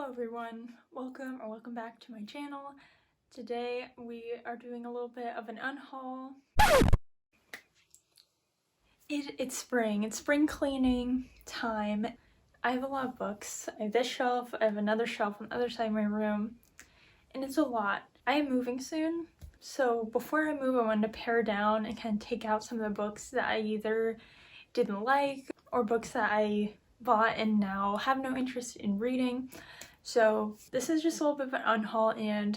Hello everyone, welcome back to my channel. Today we are doing a little bit of an unhaul. It's spring cleaning time. I have a lot of books. I have this shelf, I have another shelf on the other side of my room, and it's a lot. I am moving soon, so before I move I wanted to pare down and kind of take out some of the books that I either didn't like or books that I bought and now have no interest in reading. So this is just a little bit of an unhaul, and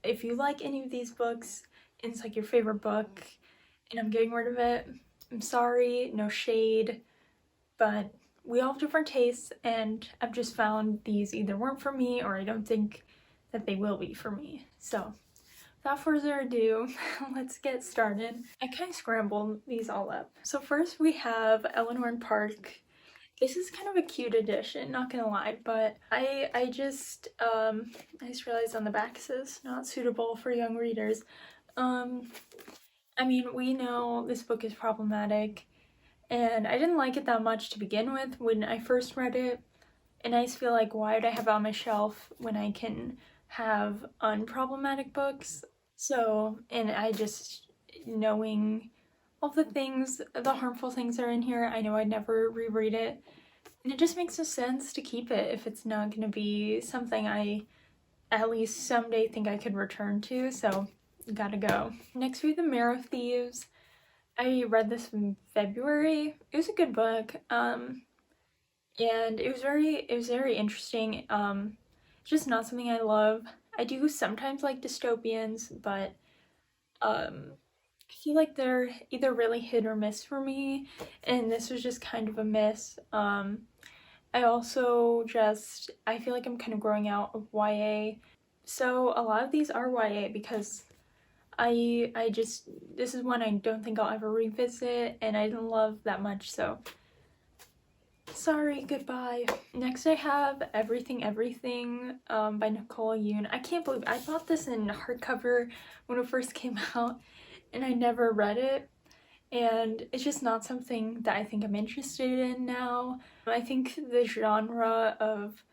if you like any of these books and it's like your favorite book and I'm getting rid of it, I'm sorry, no shade, but we all have different tastes and I've just found these either weren't for me or I don't think that they will be for me. So without further ado, let's get started. I kind of scrambled these all up. So first we have Eleanor and Park. This is kind of a cute edition, not gonna lie, but I just realized on the back it says not suitable for young readers. I mean, we know this book is problematic, and I didn't like it that much to begin with when I first read it, and I just feel like, why would I have it on my shelf when I can have unproblematic books? So, and I just, knowing all the things, the harmful things that are in here, I know I'd never reread it. And it just makes no sense to keep it if it's not going to be something I at least someday think I could return to, so gotta go. Next we have The Mayor of Thieves. I read this in February. It was a good book, and it was very interesting. It's just not something I love. I do sometimes like dystopians, but I feel like they're either really hit or miss for me, and this was just kind of a miss. I also I feel like I'm kind of growing out of YA, so a lot of these are YA because this is one I don't think I'll ever revisit and I didn't love that much, so sorry, goodbye. Next I have Everything Everything by Nicole Yoon. I can't believe I bought this in hardcover when it first came out and I never read it, and it's just not something that I think I'm interested in now. I think the genre of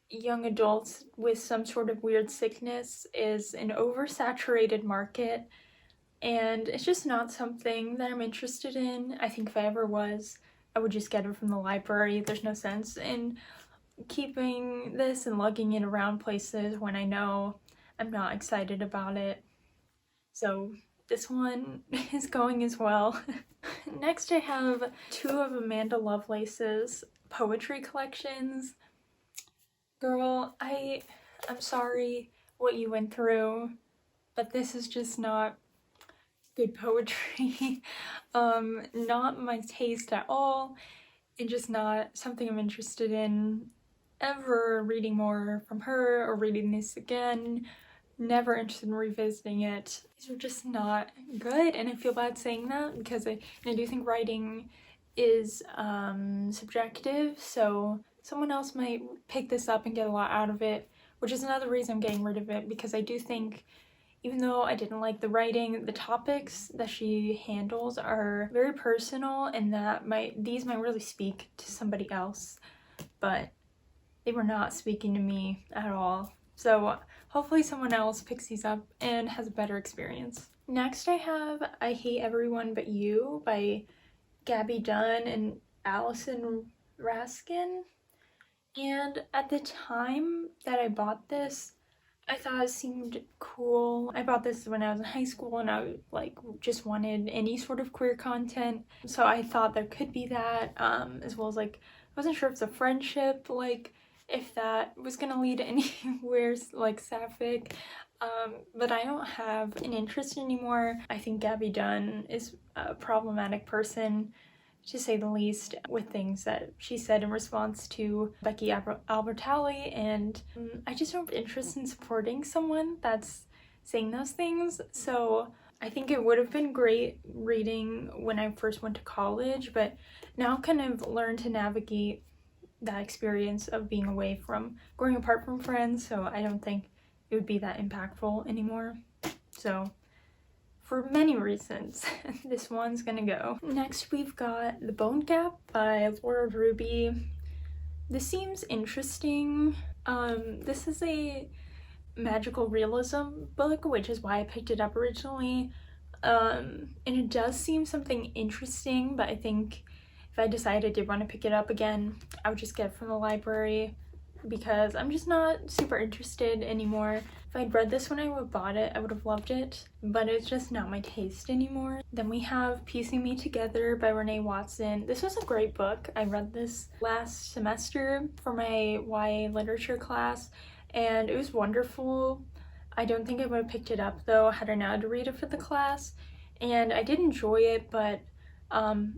young adults with some sort of weird sickness is an oversaturated market, and it's just not something that I'm interested in. I think if I ever was, I would just get it from the library. There's no sense in keeping this and lugging it around places when I know I'm not excited about it. So this one is going as well. Next I have two of Amanda Lovelace's poetry collections. Girl, I'm sorry what you went through, but this is just not good poetry. Not my taste at all, and just not something I'm interested in ever reading more from her or reading this again. Never interested in revisiting it. These are just not good, and I feel bad saying that because I do think writing is subjective, so someone else might pick this up and get a lot out of it, which is another reason I'm getting rid of it, because I do think, even though I didn't like the writing, the topics that she handles are very personal, and that these might really speak to somebody else, but they were not speaking to me at all. So hopefully someone else picks these up and has a better experience. Next I have I Hate Everyone But You by Gabby Dunn and Allison Raskin. And at the time that I bought this, I thought it seemed cool. I bought this when I was in high school and I just wanted any sort of queer content. So I thought there could be that, as well as I wasn't sure if it's a friendship, if that was gonna lead anywhere sapphic. But I don't have an interest anymore. I think Gabby Dunn is a problematic person, to say the least, with things that she said in response to Becky Albertalli, and I just don't have interest in supporting someone that's saying those things. So I think it would have been great reading when I first went to college, but now I've kind of learned to navigate that experience of being away from, growing apart from friends, so I don't think it would be that impactful anymore. So for many reasons, this one's gonna go. Next we've got The Bone Gap by Laura Ruby. This seems interesting. This is a magical realism book, which is why I picked it up originally. And it does seem something interesting, but I think if I decided I did want to pick it up again, I would just get it from the library because I'm just not super interested anymore. If I'd read this when I would have bought it, I would have loved it, but it's just not my taste anymore. Then we have Piecing Me Together by Renee Watson. This was a great book. I read this last semester for my YA literature class, and it was wonderful. I don't think I would have picked it up though had I not had to read it for the class, and I did enjoy it, but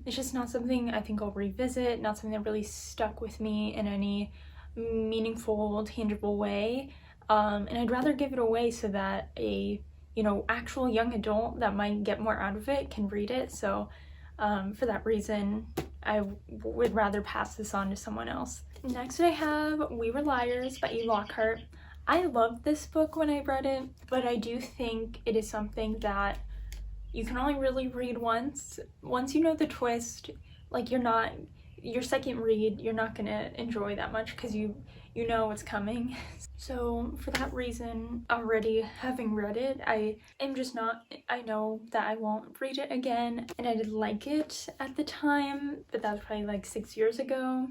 it's just not something I think I'll revisit, not something that really stuck with me in any meaningful, tangible way. And I'd rather give it away so that a, actual young adult that might get more out of it can read it. So for that reason, I would rather pass this on to someone else. Next I have We Were Liars by E. Lockhart. I loved this book when I read it, but I do think it is something that you can only really read once. Once you know the twist, like your second read, you're not gonna enjoy that much because you know what's coming. So for that reason, already having read it, I know that I won't read it again. And I did like it at the time, but that was probably like 6 years ago,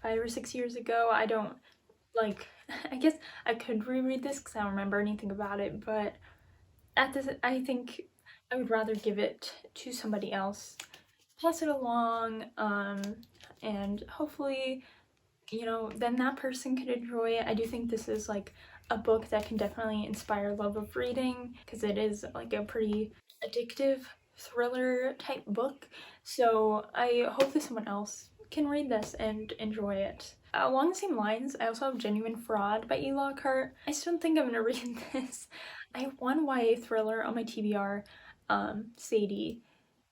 5 or 6 years ago. I don't like, I guess I could reread this because I don't remember anything about it, but I think I would rather give it to somebody else, pass it along, and hopefully, then that person could enjoy it. I do think this is like a book that can definitely inspire love of reading because it is like a pretty addictive thriller type book. So I hope that someone else can read this and enjoy it. Along the same lines, I also have Genuine Fraud by E. Lockhart. I still don't think I'm gonna read this. I have one YA thriller on my TBR, Sadie,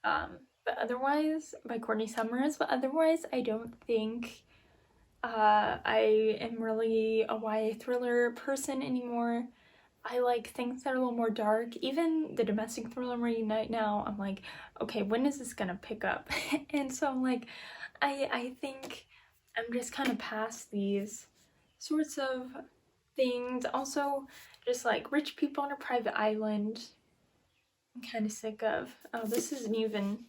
but otherwise, by Courtney Summers, but otherwise I don't think I am really a YA thriller person anymore. I like things that are a little more dark. Even the domestic thriller I'm reading right now, I'm like, okay, when is this gonna pick up? And so I'm like, I think I'm just kind of past these sorts of things. Also, just like rich people on a private island, I'm kind of sick of. Oh, this isn't even,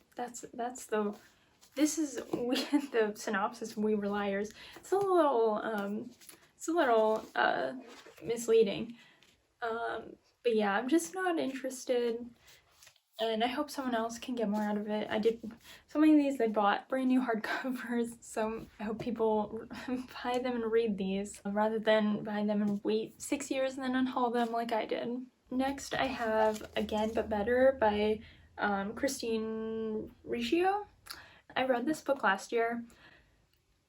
this is the synopsis of We Were Liars. It's a little misleading. But yeah, I'm just not interested, and I hope someone else can get more out of it. So many of these I bought brand new hardcovers, so I hope people buy them and read these rather than buy them and wait 6 years and then unhaul them like I did. Next I have Again But Better by Christine Riccio. I read this book last year.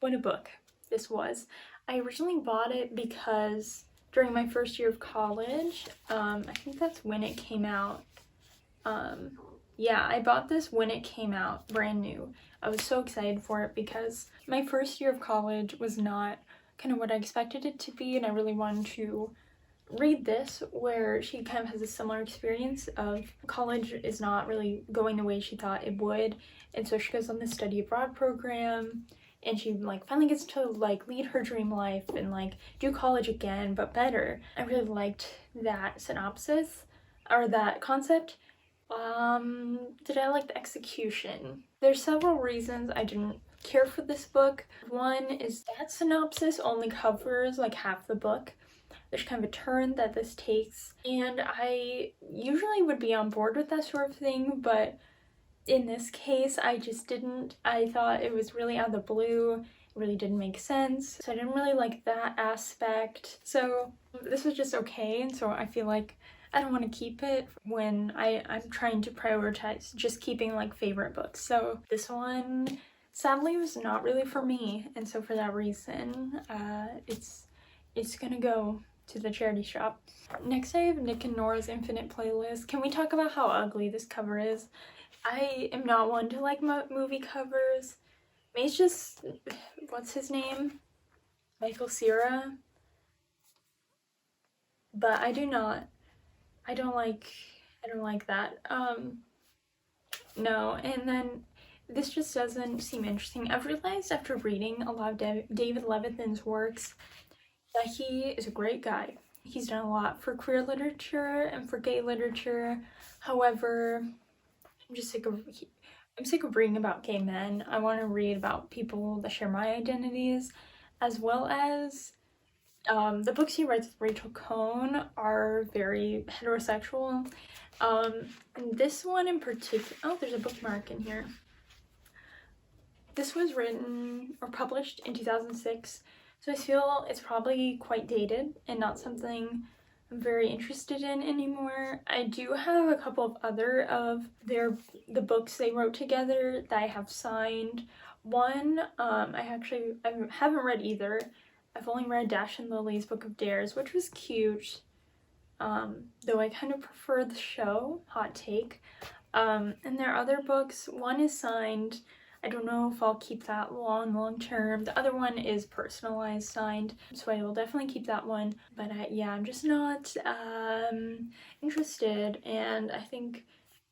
What a book this was. I originally bought it because during my first year of college, I think that's when it came out. Yeah, I bought this when it came out, brand new. I was so excited for it because my first year of college was not kind of what I expected it to be, and I really wanted to read this where she kind of has a similar experience of college is not really going the way she thought it would, and so she goes on this study abroad program and she like finally gets to like lead her dream life and like do college again but better. I really liked that synopsis or that concept. Did I like the execution? There's several reasons I didn't care for this book. One is that synopsis only covers like half the book. There's kind of a turn that this takes, and I usually would be on board with that sort of thing, but in this case I just didn't. I thought it was really out of the blue. It really didn't make sense, so I didn't really like that aspect. So this was just okay, and so I feel like I don't want to keep it when I'm trying to prioritize just keeping like favorite books. So this one sadly was not really for me, and so for that reason it's gonna go to the charity shop. Next I have Nick and Nora's Infinite Playlist. Can we talk about how ugly this cover is? I am not one to like movie covers. Maybe it's just, what's his name? Michael Cera. But I don't like that. No, and then this just doesn't seem interesting. I've realized after reading a lot of David Levithan's works, that he is a great guy. He's done a lot for queer literature and for gay literature. However, I'm sick of reading about gay men. I want to read about people that share my identities, as well as the books he writes with Rachel Cohn are very heterosexual. And this one in particular, oh, there's a bookmark in here. This was written or published in 2006, so I feel it's probably quite dated and not something I'm very interested in anymore. I do have a couple of other of the books they wrote together that I have signed. One, I haven't read either. I've only read Dash and Lily's Book of Dares, which was cute, though I kind of prefer the show, hot take. And there are other books. One is signed. I don't know if I'll keep that long term. The other one is personalized signed, so I will definitely keep that one. But yeah, I'm just not interested, and I think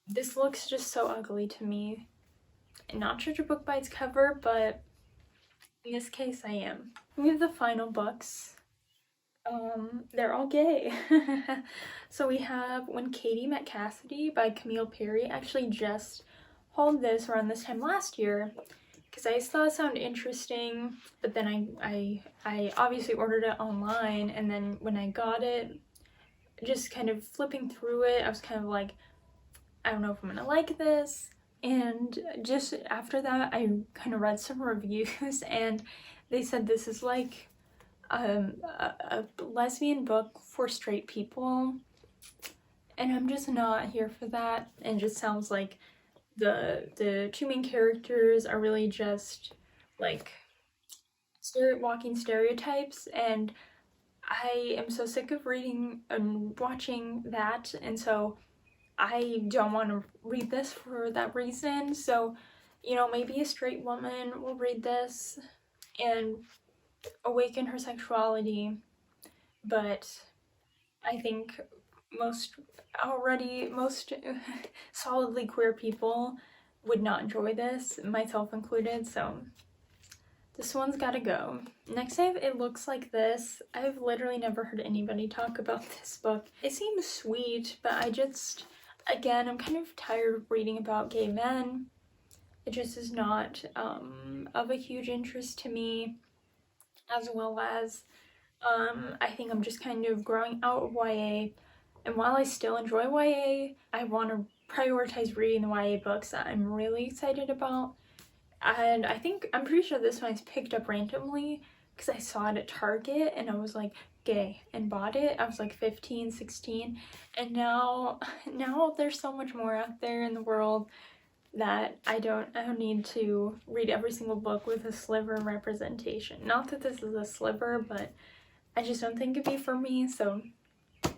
this looks just so ugly to me. And not judge a book by its cover, but in this case I am. We have the final books. They're all gay. So we have When Katie Met Cassidy by Camille Perry. I actually just hauled this around this time last year because I thought it sounded interesting, but then I obviously ordered it online, and then when I got it, just kind of flipping through it, I was kind of like, I don't know if I'm gonna like this. And just after that, I kind of read some reviews, and they said this is like a lesbian book for straight people, and I'm just not here for that. And it just sounds like the two main characters are really just like walking stereotypes, and I am so sick of reading and watching that, and so I don't want to read this for that reason. So, you know, maybe a straight woman will read this and awaken her sexuality, but I think most solidly queer people would not enjoy this, myself included, so this one's gotta go. Next I have It Looks Like This. I've literally never heard anybody talk about this book. It seems sweet, but again, I'm kind of tired of reading about gay men. It just is not of a huge interest to me, as well as I think I'm just kind of growing out of YA. And while I still enjoy YA, I want to prioritize reading the YA books that I'm really excited about. And I'm pretty sure this one I picked up randomly because I saw it at Target and I was like, gay, and bought it. I was like 15, 16, and now there's so much more out there in the world that I don't need to read every single book with a sliver of representation. Not that this is a sliver, but I just don't think it'd be for me, so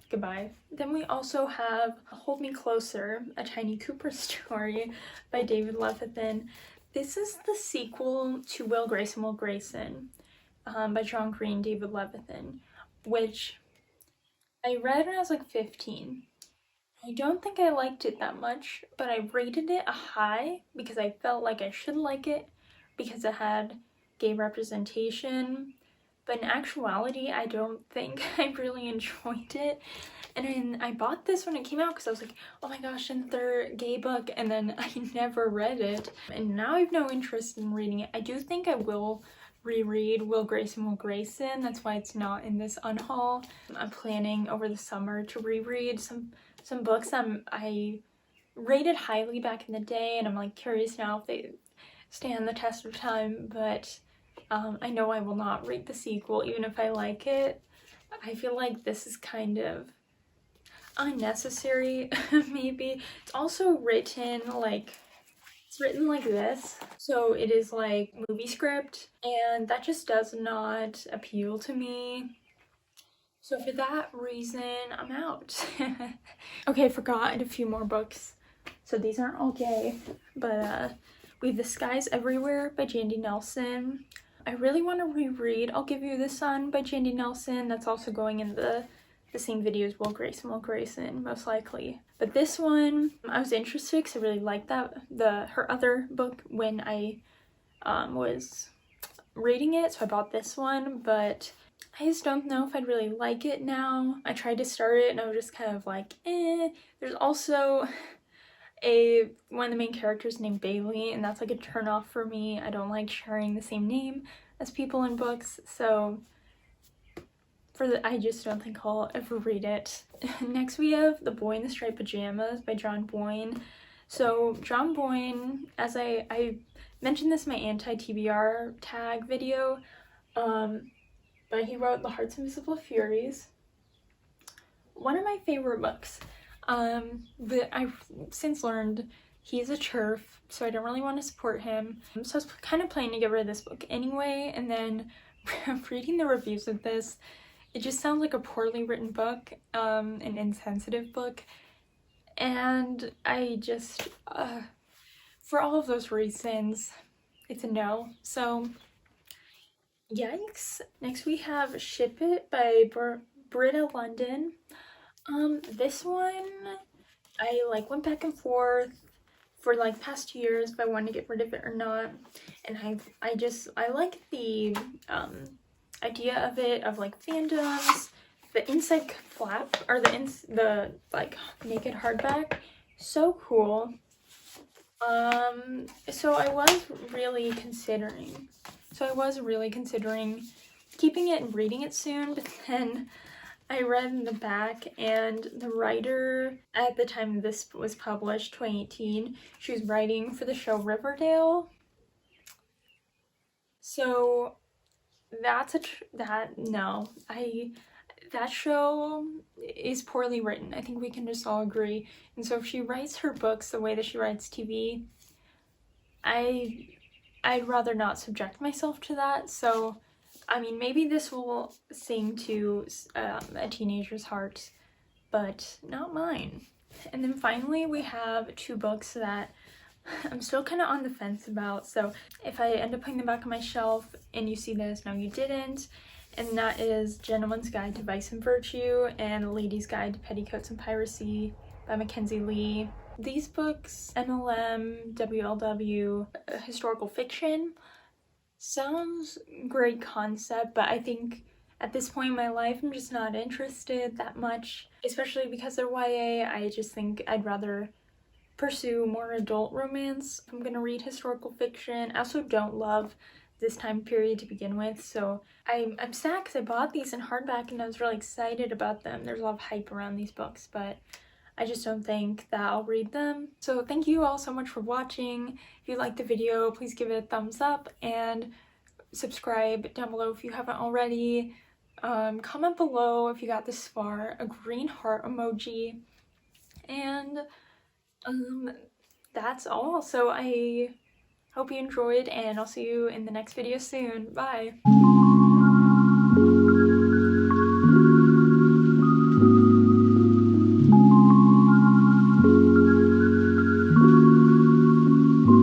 goodbye. Then we also have Hold Me Closer, a Tiny Cooper story by David Levithan. This is the sequel to Will Grayson, Will Grayson by John Green, David Levithan, which I read when I was like 15. I don't think I liked it that much, but I rated it a high because I felt like I should like it because it had gay representation. But in actuality, I don't think I really enjoyed it. And then I bought this when it came out because I was like, oh my gosh, another gay book, and then I never read it. And now I have no interest in reading it. I do think I will reread Will Grayson, Will Grayson. That's why it's not in this unhaul. I'm planning over the summer to reread some books I rated highly back in the day, and I'm like curious now if they stand the test of time, but I know I will not read the sequel even if I like it. I feel like this is kind of unnecessary, maybe. It's also written like this, so it is like movie script, and that just does not appeal to me. So for that reason, I'm out. Okay, I forgot I had a few more books. So these aren't all gay, but we have The Skies Everywhere by Jandy Nelson. I really want to reread I'll Give You the Sun by Jandy Nelson. That's also going in the same video as Will Grayson, most likely. But this one, I was interested because I really liked her other book when I was reading it, so I bought this one, but I just don't know if I'd really like it now. I tried to start it and I was just kind of like, eh. There's also one of the main characters named Bailey, and that's like a turn off for me. I don't like sharing the same name as people in books, so I just don't think I'll ever read it. Next we have The Boy in the Striped Pajamas by John Boyne. So John Boyne, as I mentioned this in my anti-TBR tag video, but he wrote The Heart's Invisible Furies. One of my favorite books. But I've since learned he's a TERF, so I don't really want to support him. So I was kind of planning to get rid of this book anyway, and then reading the reviews of this, it just sounds like a poorly written book, an insensitive book, and I just, for all of those reasons, it's a no. So, yikes. Next we have Ship It by Britta London. This one, I like went back and forth for like past 2 years if I wanted to get rid of it or not, and I like the idea of it, of like fandoms, the inside flap, or the like naked hardback, so cool. So I was really considering keeping it and reading it soon, but then I read in the back, and the writer at the time this was published, 2018, she was writing for the show Riverdale. So that show is poorly written. I think we can just all agree. And so if she writes her books the way that she writes TV, I'd rather not subject myself to that. So I mean, maybe this will sing to a teenager's heart, but not mine. And then finally we have 2 books that I'm still kind of on the fence about, so if I end up putting them back on my shelf and you see this, no you didn't, and that is Gentleman's Guide to Vice and Virtue and Lady's Guide to Petticoats and Piracy by Mackenzie Lee. These books, MLM, WLW, historical fiction, sounds great concept, but I think at this point in my life I'm just not interested that much, especially because they're YA. I just think I'd rather pursue more adult romance. I'm gonna read historical fiction. I also don't love this time period to begin with, so I'm sad because I bought these in hardback and I was really excited about them. There's a lot of hype around these books, but I just don't think that I'll read them. So thank you all so much for watching. If you liked the video, please give it a thumbs up and subscribe down below if you haven't already. Comment below if you got this far, a green heart emoji, and that's all. So I hope you enjoyed, and I'll see you in the next video soon. Bye!